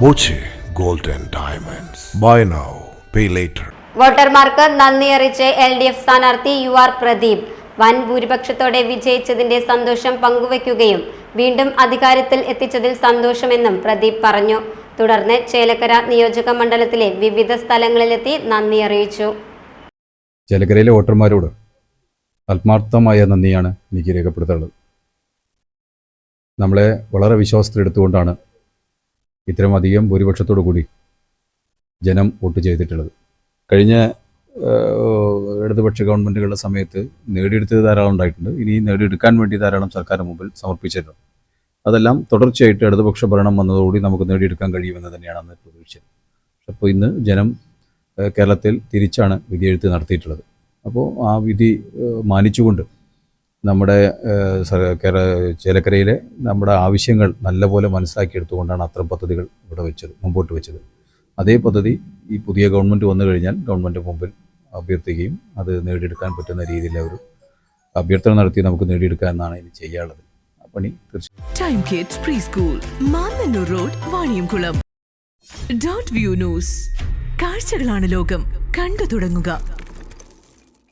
Boche gold and diamonds. Buy now, pay later. വോട്ടർമാർക്ക് നന്ദി അറിയിച്ച് LDF സ്ഥാനാർത്ഥി UR പ്രദീപ് വൻ ഭൂരിപക്ഷത്തോടെ വിജയിച്ചതിന്റെ സന്തോഷം പങ്കുവയ്ക്കുകയും വീണ്ടും അധികാരത്തിൽ എത്തിച്ചതിൽ സന്തോഷമെന്നും പ്രദീപ് പറഞ്ഞു. തുടർന്ന് ചേലക്കര നിയോജക മണ്ഡലത്തിലെ വിവിധ സ്ഥലങ്ങളിലെത്തി നന്ദി അറിയിച്ചു. ചേലക്കരയിലെ വോട്ടർമാരോട് ആത്മാർത്ഥമായ നന്ദിയാണ് എനിക്ക് രേഖപ്പെടുത്താനുള്ളത്. നമ്മളെ വളരെ വിശ്വാസത്തിലെടുത്തുകൊണ്ടാണ് ഇത്തരം അധികം ഭൂരിപക്ഷത്തോടു കൂടി ജനം വോട്ട് ചെയ്തിട്ടുള്ളത്. കഴിഞ്ഞ ഇടതുപക്ഷ ഗവൺമെൻറ്റുകളുടെ സമയത്ത് നേടിയെടുത്തത് ധാരാളം ഉണ്ടായിട്ടുണ്ട്. ഇനി നേടിയെടുക്കാൻ വേണ്ടി ധാരാളം സർക്കാരിന് മുമ്പിൽ സമർപ്പിച്ചിരുന്നു. അതെല്ലാം തുടർച്ചയായിട്ട് ഇടതുപക്ഷ ഭരണം വന്നതോടുകൂടി നമുക്ക് നേടിയെടുക്കാൻ കഴിയുമെന്ന് തന്നെയാണ് അന്ന് പ്രതീക്ഷിച്ചത്. അപ്പോൾ ഇന്ന് ജനം കേരളത്തിൽ തിരിച്ചാണ് വിധിയെഴുത്ത് നടത്തിയിട്ടുള്ളത്. അപ്പോൾ ആ വിധി മാനിച്ചുകൊണ്ട് നമ്മുടെ ചേലക്കരയിലെ നമ്മുടെ ആവശ്യങ്ങൾ നല്ലപോലെ മനസ്സിലാക്കിയെടുത്തുകൊണ്ടാണ് അത്തരം പദ്ധതികൾ മുമ്പോട്ട് വെച്ചത്. അതേ പദ്ധതി ഈ പുതിയ ഗവൺമെൻറ് വന്നു കഴിഞ്ഞാൽ ഗവൺമെൻറ് മുമ്പിൽ അഭ്യർത്ഥിക്കുകയും അത് നേടിയെടുക്കാൻ പറ്റുന്ന രീതിയിൽ ഒരു അഭ്യർത്ഥന നടത്തി നമുക്ക് നേടിയെടുക്കുക എന്നാണ് ഇനി ചെയ്യാനുള്ളത്. ആ പണി തീർച്ചയായും. കാഴ്ചകളാണ് ലോകം, കണ്ടു തുടങ്ങുക.